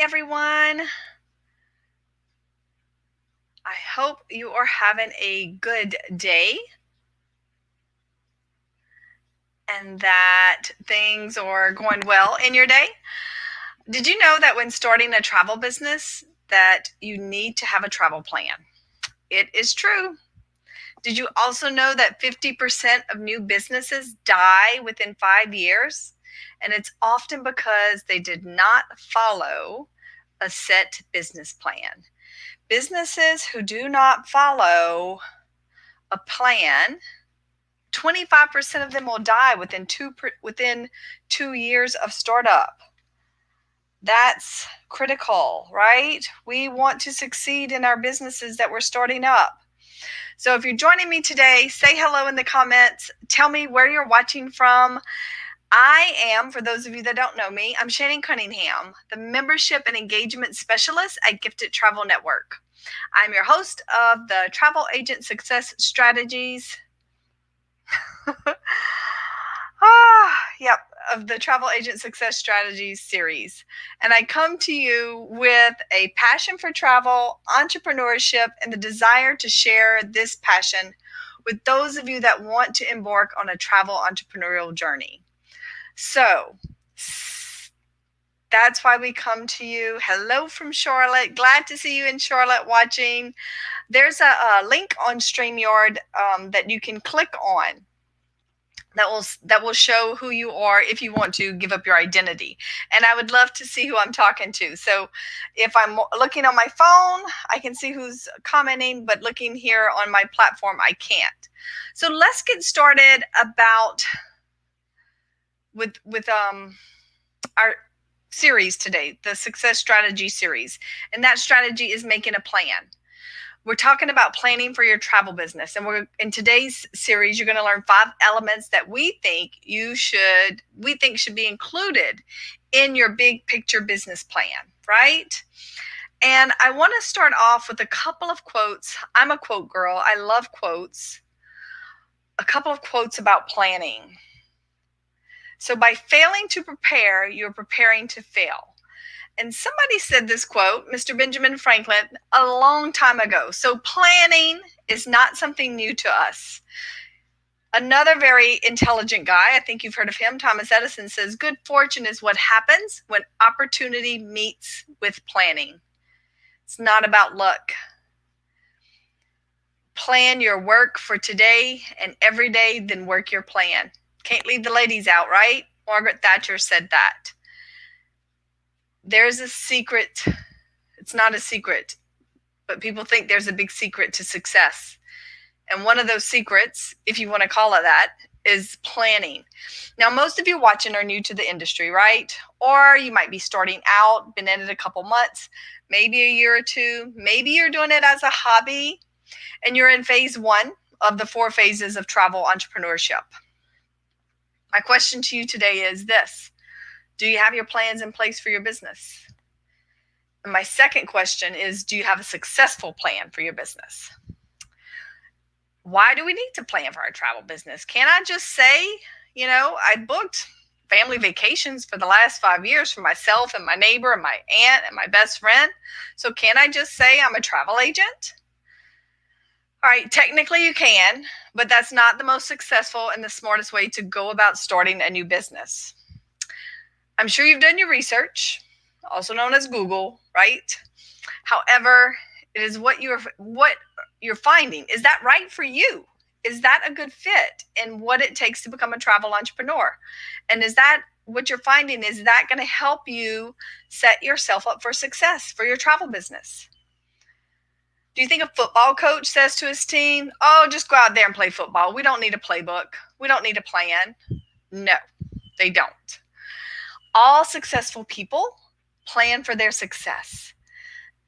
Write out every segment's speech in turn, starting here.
everyone. I hope you are having a good day and that things are going well in your day. Did you know that when starting a travel business that you need to have a travel plan? It is true. Did you also know that 50% of new businesses die within 5 years? And it's often because they did not follow a set business plan. Businesses who do not follow a plan, 25% of them will die within 2 years of startup. That's critical, right? We want to succeed in our businesses that we're starting up. So if you're joining me today, say hello in the comments. Tell me where you're watching from. I am, for those of you that don't know me, I'm Shannon Cunningham, the Membership and Engagement Specialist at Gifted Travel Network. I'm your host of the Travel Agent Success Strategies. Of the Travel Agent Success Strategies series. And I come to you with a passion for travel, entrepreneurship, and the desire to share this passion with those of you that want to embark on a travel entrepreneurial journey. So that's why we come to you. Hello from Charlotte. Glad to see you in Charlotte watching. There's a link on StreamYard that you can click on. That will show who you are if you want to give up your identity. And I would love to see who I'm talking to. So if I'm looking on my phone, I can see who's commenting, but looking here on my platform, I can't. So let's get started with our series today, the Success Strategy series. And that strategy is making a plan. We're talking about planning for your travel business. And in today's series, you're going to learn 5 elements that we think should be included in your big picture business plan, right? And I want to start off with a couple of quotes. I'm a quote girl. I love quotes. A couple of quotes about planning. So by failing to prepare, you're preparing to fail. And somebody said this quote, Mr. Benjamin Franklin, a long time ago. So planning is not something new to us. Another very intelligent guy, I think you've heard of him, Thomas Edison, says, good fortune is what happens when opportunity meets with planning. It's not about luck. Plan your work for today and every day, then work your plan. Can't leave the ladies out, right? Margaret Thatcher said that. There's a secret. It's not a secret, but people think there's a big secret to success. And one of those secrets, if you want to call it that, is planning. Now, most of you watching are new to the industry, right? Or you might be starting out, been in it a couple months, maybe a year or two. Maybe you're doing it as a hobby and you're in phase 1 of the 4 phases of travel entrepreneurship. My question to you today is this. Do you have your plans in place for your business? And my second question is, do you have a successful plan for your business? Why do we need to plan for our travel business? Can I just say, I booked family vacations for the last 5 years for myself and my neighbor and my aunt and my best friend. So can I just say I'm a travel agent? All right, technically you can, but that's not the most successful and the smartest way to go about starting a new business. I'm sure you've done your research, also known as Google, right? However, it is what you're finding. Is that right for you? Is that a good fit in what it takes to become a travel entrepreneur? And is that what you're finding? Is that going to help you set yourself up for success for your travel business? Do you think a football coach says to his team, oh, just go out there and play football. We don't need a playbook. We don't need a plan. No, they don't. All successful people plan for their success.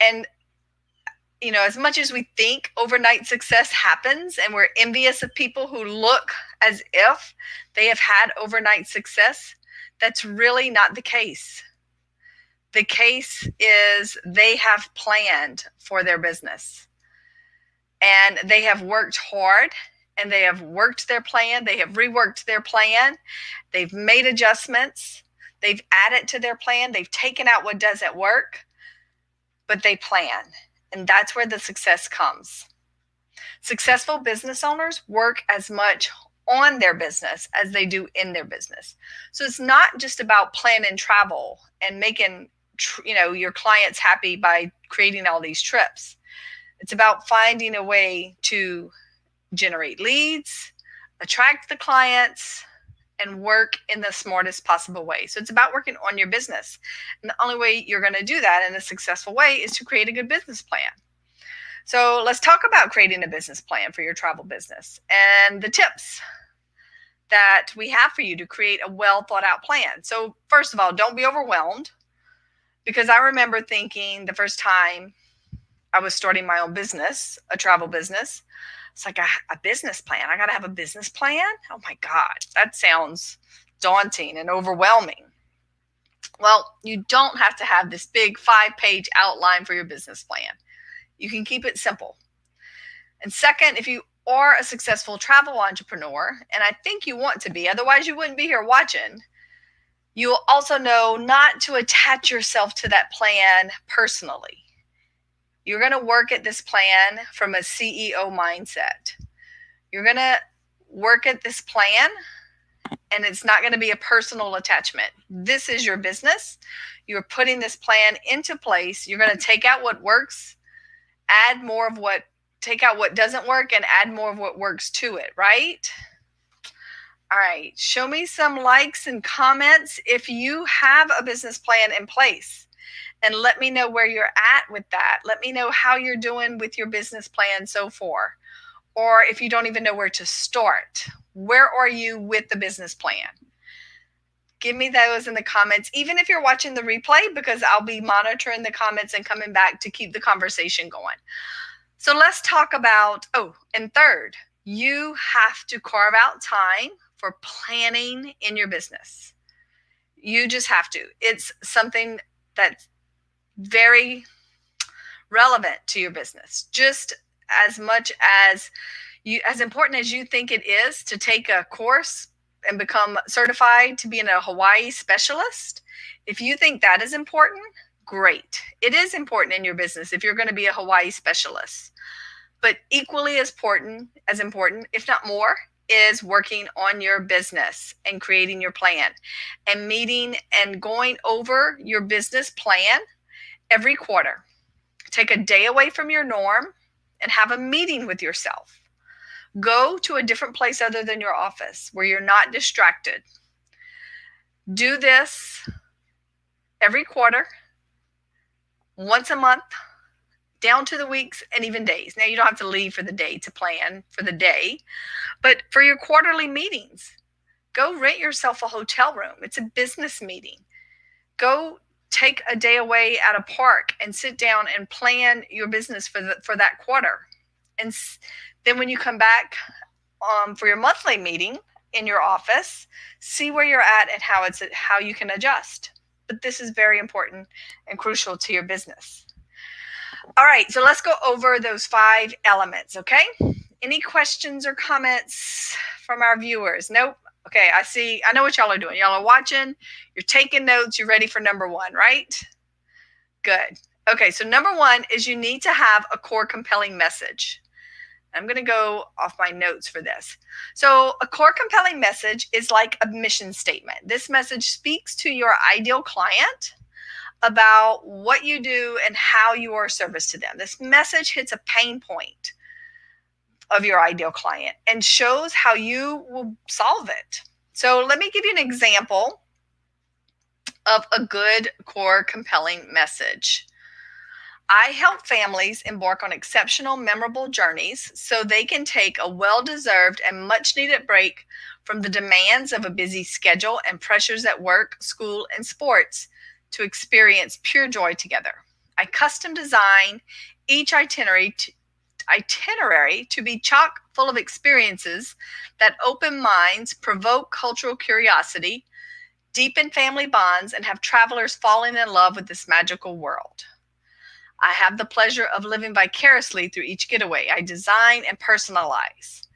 And, as much as we think overnight success happens and we're envious of people who look as if they have had overnight success, that's really not the case. The case is they have planned for their business and they have worked hard and they have worked their plan. They have reworked their plan. They've made adjustments. They've added to their plan. They've taken out what doesn't work. but they plan. And that's where the success comes. Successful business owners work as much on their business as they do in their business. So it's not just about planning travel and making your clients happy by creating all these trips. It's about finding a way to generate leads, attract the clients, and work in the smartest possible way. So it's about working on your business. And the only way you're going to do that in a successful way is to create a good business plan. So let's talk about creating a business plan for your travel business and the tips that we have for you to create a well thought out plan. So first of all, don't be overwhelmed, because I remember thinking the first time I was starting my own business, a travel business, it's like a business plan. I got to have a business plan. Oh my God, that sounds daunting and overwhelming. Well, you don't have to have this big 5-page outline for your business plan. You can keep it simple. And second, if you are a successful travel entrepreneur, and I think you want to be, otherwise you wouldn't be here watching, you'll also know not to attach yourself to that plan personally. You're going to work at this plan from a CEO mindset. You're going to work at this plan, and it's not going to be a personal attachment. This is your business. You're putting this plan into place. You're going to take out what works, take out what doesn't work, and add more of what works to it, right? All right, show me some likes and comments if you have a business plan in place, and let me know where you're at with that. Let me know how you're doing with your business plan so far. Or if you don't even know where to start, where are you with the business plan? Give me those in the comments, even if you're watching the replay, because I'll be monitoring the comments and coming back to keep the conversation going. So let's talk about, and third, you have to carve out time for planning in your business. You just have to. It's something that's very relevant to your business, just as much as important as you think it is to take a course and become certified to be a Hawaii specialist. If you think that is important, great. It is important in your business if you're going to be a Hawaii specialist. But equally as important, if not more, is working on your business and creating your plan and meeting and going over your business plan every quarter. Take a day away from your norm and have a meeting with yourself. Go to a different place other than your office where you're not distracted. Do this every quarter, once a month, down to the weeks and even days. Now, you don't have to leave for the day to plan for the day, but for your quarterly meetings, go rent yourself a hotel room. It's a business meeting. Go take a day away at a park and sit down and plan your business for that quarter. And then when you come back for your monthly meeting in your office, see where you're at and how you can adjust. But this is very important and crucial to your business. All right, so let's go over those 5 elements, okay? Any questions or comments from our viewers? Nope. Okay, I know what y'all are doing. Y'all are watching, you're taking notes, you're ready for number 1, right? Good. Okay, so number 1 is you need to have a core compelling message. I'm going to go off my notes for this. So a core compelling message is like a mission statement. This message speaks to your ideal client about what you do and how you are of service to them. This message hits a pain point of your ideal client and shows how you will solve it. So let me give you an example of a good core compelling message. I help families embark on exceptional, memorable journeys so they can take a well-deserved and much-needed break from the demands of a busy schedule and pressures at work, school, and sports to experience pure joy together. I custom design each itinerary to be chock full of experiences that open minds, provoke cultural curiosity, deepen family bonds, and have travelers falling in love with this magical world. I have the pleasure of living vicariously through each getaway. I design and personalize.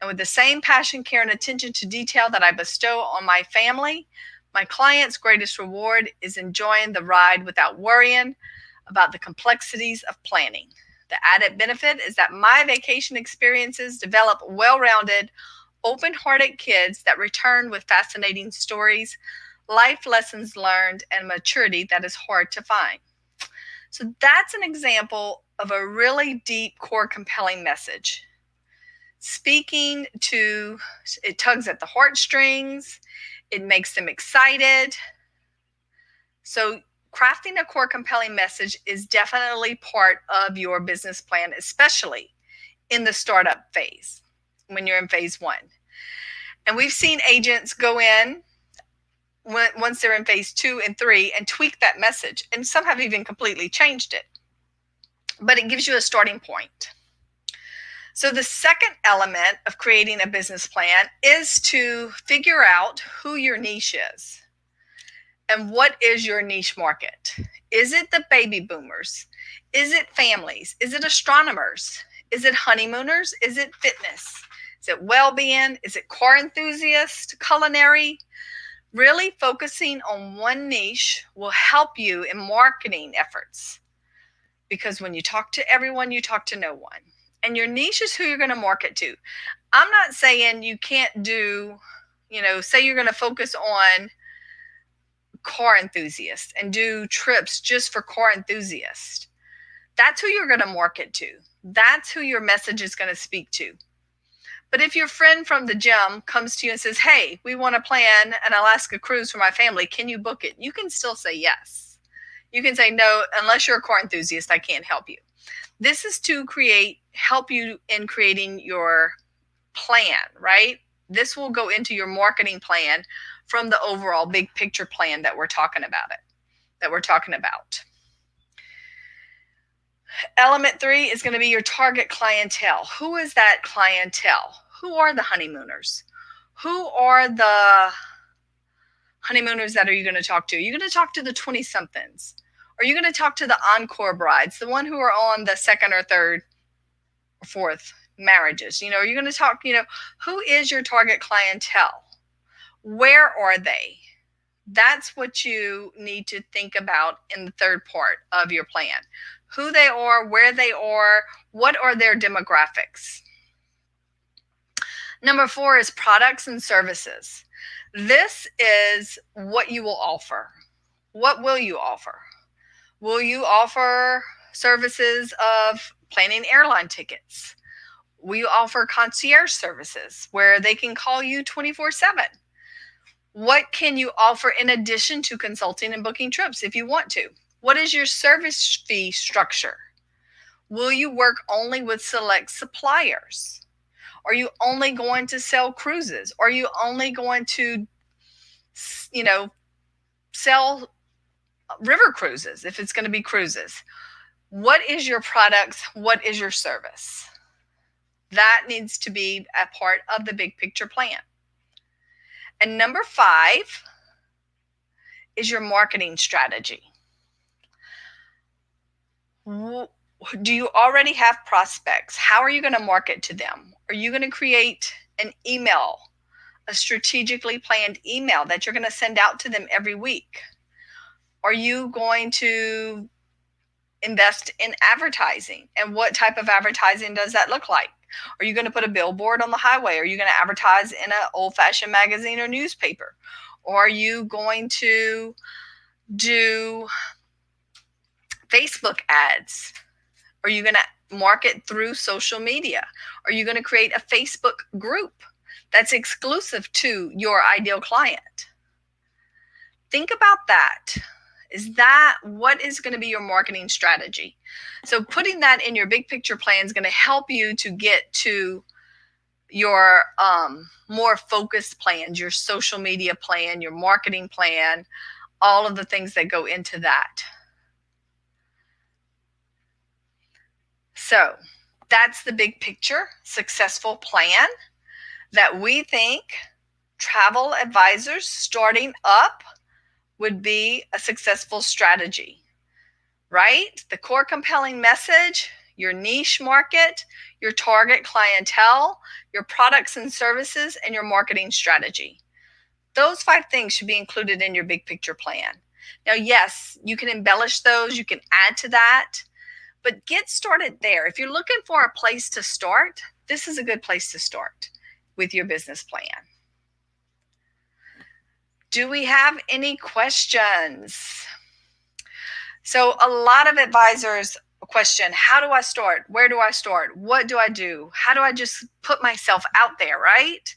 And with the same passion, care, and attention to detail that I bestow on my family, my client's greatest reward is enjoying the ride without worrying about the complexities of planning. The added benefit is that my vacation experiences develop well-rounded, open-hearted kids that return with fascinating stories, life lessons learned, and maturity that is hard to find. So that's an example of a really deep, core, compelling message. It tugs at the heartstrings, it makes them excited. So crafting a core, compelling message is definitely part of your business plan, especially in the startup phase, when you're in phase 1. And we've seen agents go in once they're in phase 2 and 3 and tweak that message. And some have even completely changed it. But it gives you a starting point. So the second element of creating a business plan is to figure out who your niche is. And what is your niche market? Is it the baby boomers? Is it families? Is it astronomers? Is it honeymooners? Is it fitness? Is it well-being? Is it car enthusiasts, culinary? Really focusing on one niche will help you in marketing efforts. Because when you talk to everyone, you talk to no one. And your niche is who you're going to market to. I'm not saying you can't do, say you're going to focus on car enthusiasts and do trips just for car enthusiasts. That's who you're going to market to. That's who your message is going to speak to. But if your friend from the gym comes to you and says, hey, we want to plan an Alaska cruise for my family, can you book it? You can still say yes. You can say no, unless you're a car enthusiast, I can't help you. This is to help you in creating your plan, right? This will go into your marketing plan from the overall big picture plan that we're talking about. Element 3 is going to be your target clientele. Who is that clientele? Who are the honeymooners? Who are the honeymooners that are you going to talk to? You're going to talk to the 20-somethings. Are you going to talk to the encore brides, the one who are on the second or third or fourth marriages? Are you going to talk, who is your target clientele? Where are they? That's what you need to think about in the third part of your plan. Who they are, where they are, what are their demographics? Number 4 is products and services. This is what you will offer. What will you offer? Will you offer services of planning airline tickets? Will you offer concierge services where they can call you 24/7? What can you offer in addition to consulting and booking trips if you want to? What is your service fee structure? Will you work only with select suppliers? Are you only going to sell cruises? Are you only going to, sell river cruises if it's going to be cruises? What is your products? What is your service? That needs to be a part of the big picture plan. And number 5 is your marketing strategy. Do you already have prospects? How are you going to market to them? Are you going to create an email, a strategically planned email that you're going to send out to them every week? Are you going to invest in advertising? And what type of advertising does that look like? Are you going to put a billboard on the highway? Are you going to advertise in an old-fashioned magazine or newspaper? Or are you going to do Facebook ads? Are you going to market through social media? Are you going to create a Facebook group that's exclusive to your ideal client? Think about that. What is going to be your marketing strategy? So putting that in your big picture plan is going to help you to get to your more focused plans, your social media plan, your marketing plan, all of the things that go into that. So that's the big picture successful plan that we think travel advisors starting up would be a successful strategy, right? The core compelling message, your niche market, your target clientele, your products and services, and your marketing strategy. Those 5 things should be included in your big picture plan. Now, yes, you can embellish those, you can add to that, but get started there. If you're looking for a place to start, this is a good place to start with your business plan. Do we have any questions? So a lot of advisors question, how do I start? Where do I start? What do I do? How do I just put myself out there, right?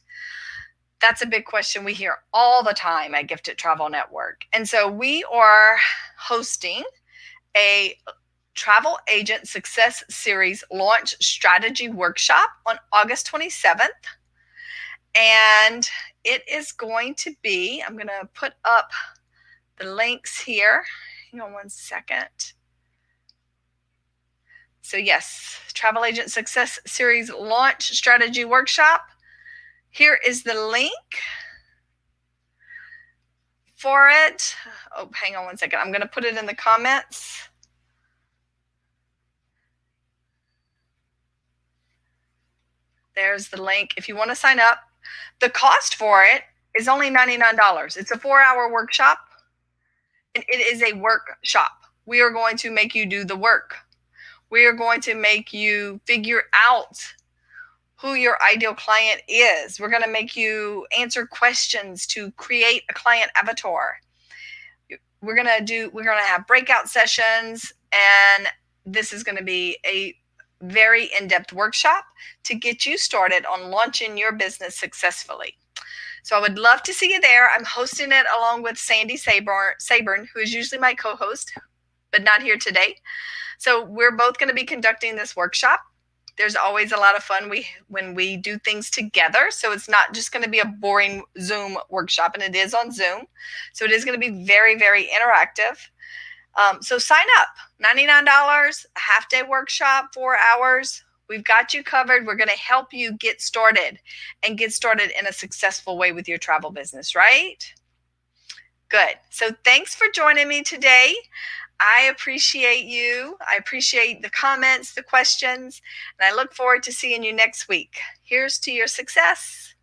That's a big question we hear all the time at Gifted Travel Network. And so we are hosting a Travel Agent Success Series launch strategy workshop on August 27th. And it is going to be, I'm going to put up the links here. Hang on one second. So yes, Travel Agent Success Series launch strategy workshop. Here is the link for it. Oh, hang on one second. I'm going to put it in the comments. There's the link. If you want to sign up, the cost for it is only $99. It's a 4-hour workshop, and it is a workshop. We are going to make you do the work. We are going to make you figure out who your ideal client is. We're going to make you answer questions to create a client avatar. We're going to have breakout sessions, and this is going to be a very in-depth workshop to get you started on launching your business successfully. So I would love to see you there. I'm hosting it along with Sandy Saburn, who is usually my co-host, but not here today. So we're both going to be conducting this workshop. There's always a lot of fun when we do things together. So it's not just going to be a boring Zoom workshop, and it is on Zoom. So it is going to be very, very interactive. So sign up, $99, a half-day workshop, 4 hours. We've got you covered. We're going to help you get started and get started in a successful way with your travel business, right? Good. So thanks for joining me today. I appreciate you. I appreciate the comments, the questions, and I look forward to seeing you next week. Here's to your success.